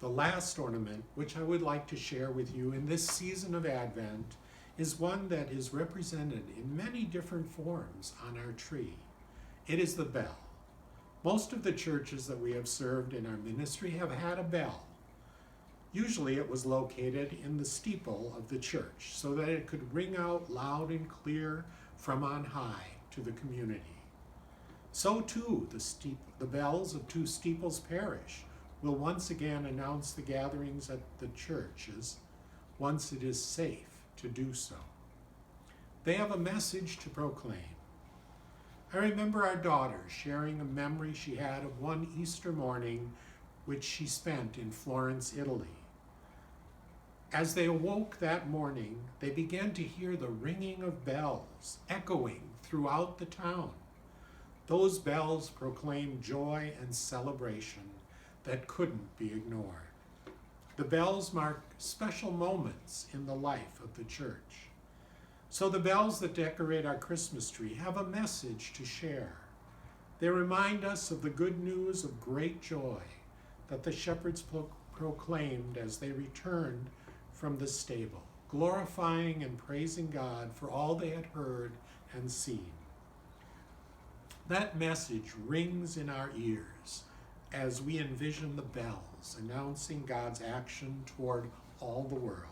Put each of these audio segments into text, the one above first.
The last ornament, which I would like to share with you in this season of Advent, is one that is represented in many different forms on our tree. It is the bell. Most of the churches that we have served in our ministry have had a bell. Usually it was located in the steeple of the church so that it could ring out loud and clear from on high to the community. So too, the bells of two Steeples Parish will once again announce the gatherings at the churches once it is safe to do so. They have a message to proclaim. I remember our daughter sharing a memory she had of one Easter morning which she spent in Florence, Italy. As they awoke that morning, they began to hear the ringing of bells echoing throughout the town. Those bells proclaimed joy and celebration that couldn't be ignored. The bells mark special moments in the life of the church. So the bells that decorate our Christmas tree have a message to share. They remind us of the good news of great joy that the shepherds proclaimed as they returned from the stable, glorifying and praising God for all they had heard and seen. That message rings in our ears as we envision the bells announcing God's action toward all the world.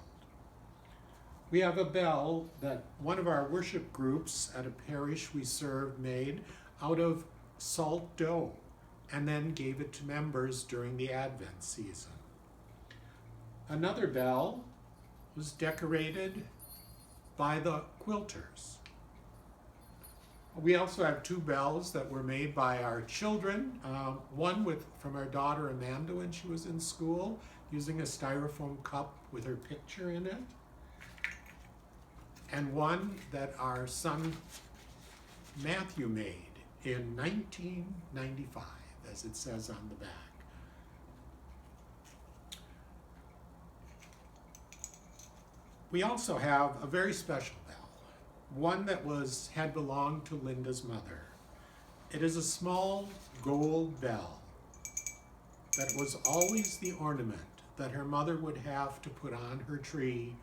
We have a bell that one of our worship groups at a parish we serve made out of salt dough and then gave it to members during the Advent season. Another bell was decorated by the quilters. We also have two bells that were made by our children, one from our daughter Amanda when she was in school, using a styrofoam cup with her picture in it, and one that our son Matthew made in 1995, as it says on the back. We also have a very special bell, one that had belonged to Linda's mother. It is a small gold bell that was always the ornament that her mother would have to put on her tree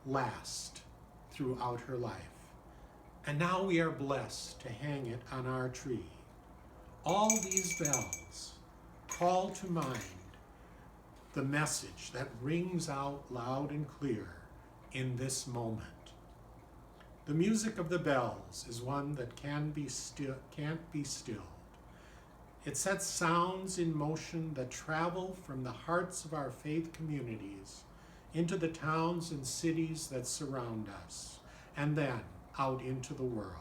last throughout her life. And now we are blessed to hang it on our tree. All these bells call to mind the message that rings out loud and clear in this moment. The music of the bells is one that can't be stilled. It sets sounds in motion that travel from the hearts of our faith communities into the towns and cities that surround us, and then out into the world.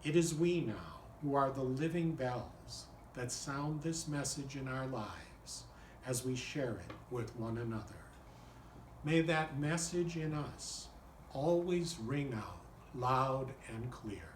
It is we now who are the living bells that sound this message in our lives as we share it with one another. May that message in us always ring out loud and clear.